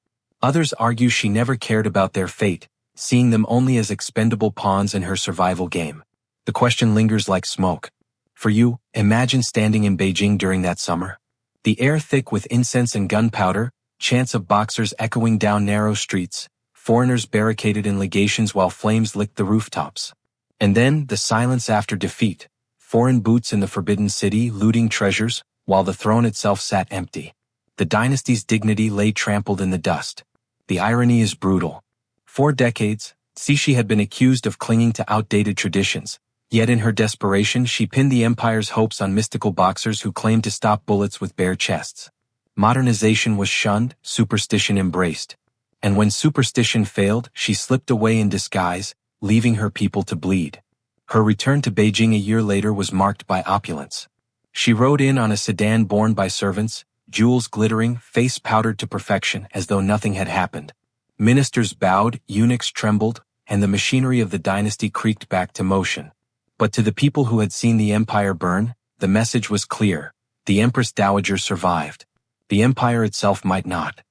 Others argue she never cared about their fate, seeing them only as expendable pawns in her survival game. The question lingers like smoke. For you, imagine standing in Beijing during that summer. The air thick with incense and gunpowder, chants of boxers echoing down narrow streets, foreigners barricaded in legations while flames licked the rooftops. And then, the silence after defeat, foreign boots in the Forbidden City looting treasures, while the throne itself sat empty. The dynasty's dignity lay trampled in the dust. The irony is brutal. For decades, Cixi had been accused of clinging to outdated traditions, yet in her desperation she pinned the empire's hopes on mystical boxers who claimed to stop bullets with bare chests. Modernization was shunned, superstition embraced. And when superstition failed, she slipped away in disguise, leaving her people to bleed. Her return to Beijing a year later was marked by opulence. She rode in on a sedan borne by servants, jewels glittering, face powdered to perfection as though nothing had happened. Ministers bowed, eunuchs trembled, and the machinery of the dynasty creaked back to motion. But to the people who had seen the empire burn, the message was clear. The Empress Dowager survived. The empire itself might not.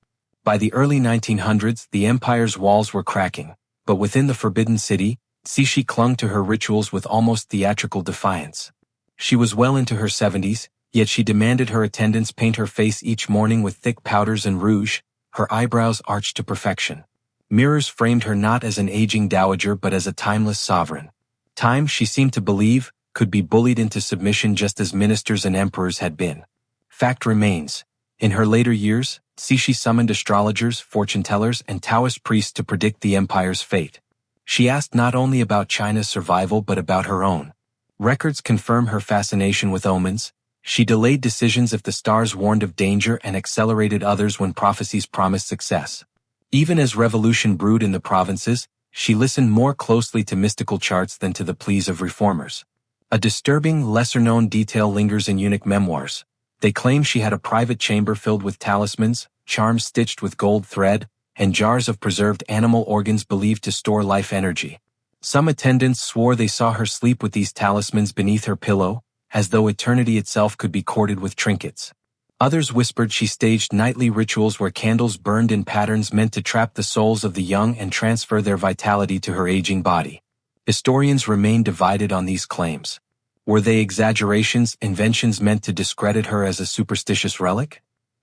By the early 1900s, the empire's walls were cracking, but within the Forbidden City, Cixi clung to her rituals with almost theatrical defiance. She was well into her 70s, yet she demanded her attendants paint her face each morning with thick powders and rouge, her eyebrows arched to perfection. Mirrors framed her not as an aging dowager but as a timeless sovereign. Time, she seemed to believe, could be bullied into submission just as ministers and emperors had been. Fact remains. In her later years, Cixi summoned astrologers, fortune-tellers, and Taoist priests to predict the empire's fate. She asked not only about China's survival but about her own. Records confirm her fascination with omens. She delayed decisions if the stars warned of danger and accelerated others when prophecies promised success. Even as revolution brewed in the provinces, she listened more closely to mystical charts than to the pleas of reformers. A disturbing, lesser-known detail lingers in eunuch memoirs. They claim she had a private chamber filled with talismans, charms stitched with gold thread, and jars of preserved animal organs believed to store life energy. Some attendants swore they saw her sleep with these talismans beneath her pillow, as though eternity itself could be corded with trinkets. Others whispered she staged nightly rituals where candles burned in patterns meant to trap the souls of the young and transfer their vitality to her aging body. Historians remain divided on these claims. Were they exaggerations, inventions meant to discredit her as a superstitious relic?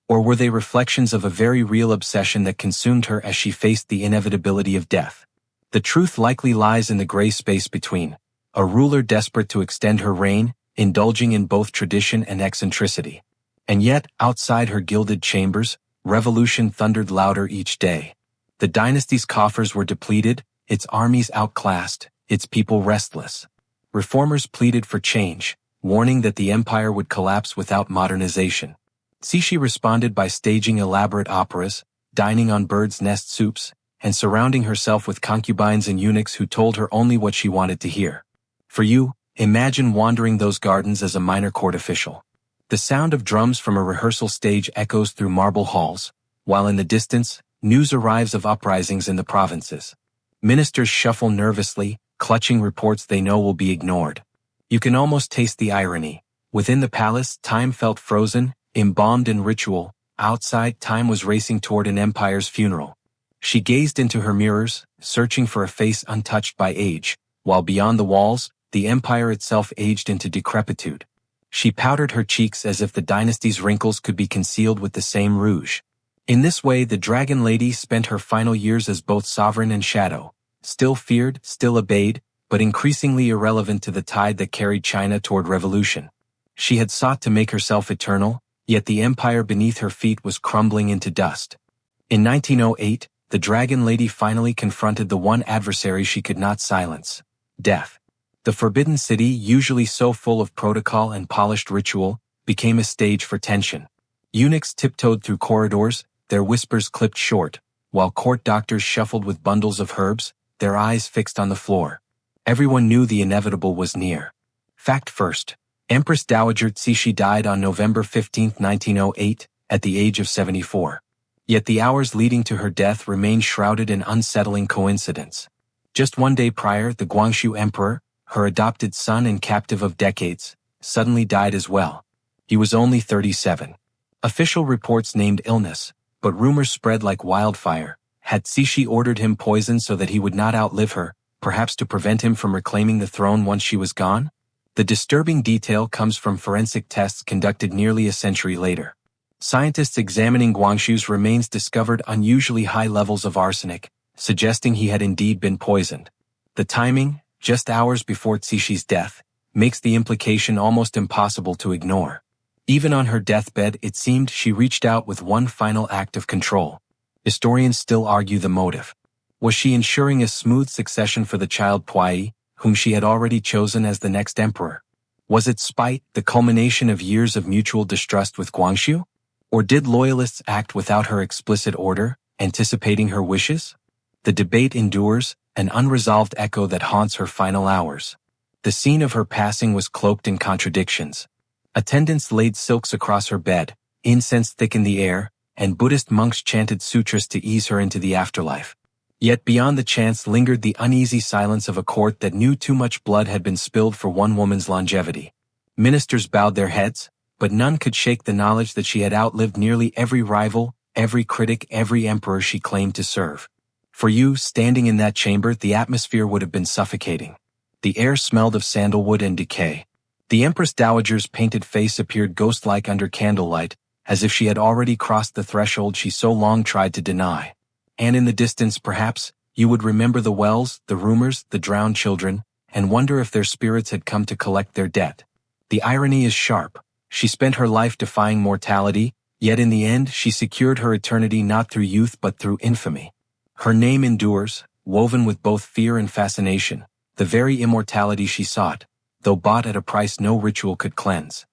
Or were they reflections of a very real obsession that consumed her as she faced the inevitability of death? The truth likely lies in the gray space between, a ruler desperate to extend her reign, indulging in both tradition and eccentricity. And yet, outside her gilded chambers, revolution thundered louder each day. The dynasty's coffers were depleted, its armies outclassed, its people restless. Reformers pleaded for change, warning that the empire would collapse without modernization. Cixi responded by staging elaborate operas, dining on birds' nest soups, and surrounding herself with concubines and eunuchs who told her only what she wanted to hear. For you, imagine wandering those gardens as a minor court official. The sound of drums from a rehearsal stage echoes through marble halls, while in the distance, news arrives of uprisings in the provinces. Ministers shuffle nervously, clutching reports they know will be ignored. You can almost taste the irony. Within the palace, time felt frozen, embalmed in ritual. Outside, time was racing toward an empire's funeral. She gazed into her mirrors, searching for a face untouched by age, while beyond the walls, the empire itself aged into decrepitude. She powdered her cheeks as if the dynasty's wrinkles could be concealed with the same rouge. In this way, the Dragon Lady spent her final years as both sovereign and shadow, still feared, still obeyed, but increasingly irrelevant to the tide that carried China toward revolution. She had sought to make herself eternal, yet the empire beneath her feet was crumbling into dust. In 1908, the Dragon Lady finally confronted the one adversary she could not silence: death. The Forbidden City, usually so full of protocol and polished ritual, became a stage for tension. Eunuchs tiptoed through corridors, their whispers clipped short, while court doctors shuffled with bundles of herbs, their eyes fixed on the floor. Everyone knew the inevitable was near. Fact first. Empress Dowager Cixi died on November 15, 1908, at the age of 74. Yet the hours leading to her death remained shrouded in unsettling coincidence. Just one day prior, the Guangxu emperor, her adopted son and captive of decades, suddenly died as well. He was only 37. Official reports named illness, but rumors spread like wildfire. Had Cixi ordered him poisoned so that he would not outlive her, perhaps to prevent him from reclaiming the throne once she was gone? The disturbing detail comes from forensic tests conducted nearly a century later. Scientists examining Guangxu's remains discovered unusually high levels of arsenic, suggesting he had indeed been poisoned. The timing, just hours before Cixi's death, makes the implication almost impossible to ignore. Even on her deathbed, it seemed she reached out with one final act of control. Historians still argue the motive. Was she ensuring a smooth succession for the child Puyi, whom she had already chosen as the next emperor? Was it spite, the culmination of years of mutual distrust with Guangxu? Or did loyalists act without her explicit order, anticipating her wishes? The debate endures, an unresolved echo that haunts her final hours. The scene of her passing was cloaked in contradictions. Attendants laid silks across her bed, incense thickened the air, and Buddhist monks chanted sutras to ease her into the afterlife. Yet beyond the chants lingered the uneasy silence of a court that knew too much blood had been spilled for one woman's longevity. Ministers bowed their heads, but none could shake the knowledge that she had outlived nearly every rival, every critic, every emperor she claimed to serve. For you, standing in that chamber, the atmosphere would have been suffocating. The air smelled of sandalwood and decay. The Empress Dowager's painted face appeared ghost-like under candlelight, as if she had already crossed the threshold she so long tried to deny. And in the distance, perhaps, you would remember the wells, the rumors, the drowned children, and wonder if their spirits had come to collect their debt. The irony is sharp. She spent her life defying mortality, yet in the end she secured her eternity not through youth but through infamy. Her name endures, woven with both fear and fascination, the very immortality she sought, though bought at a price no ritual could cleanse.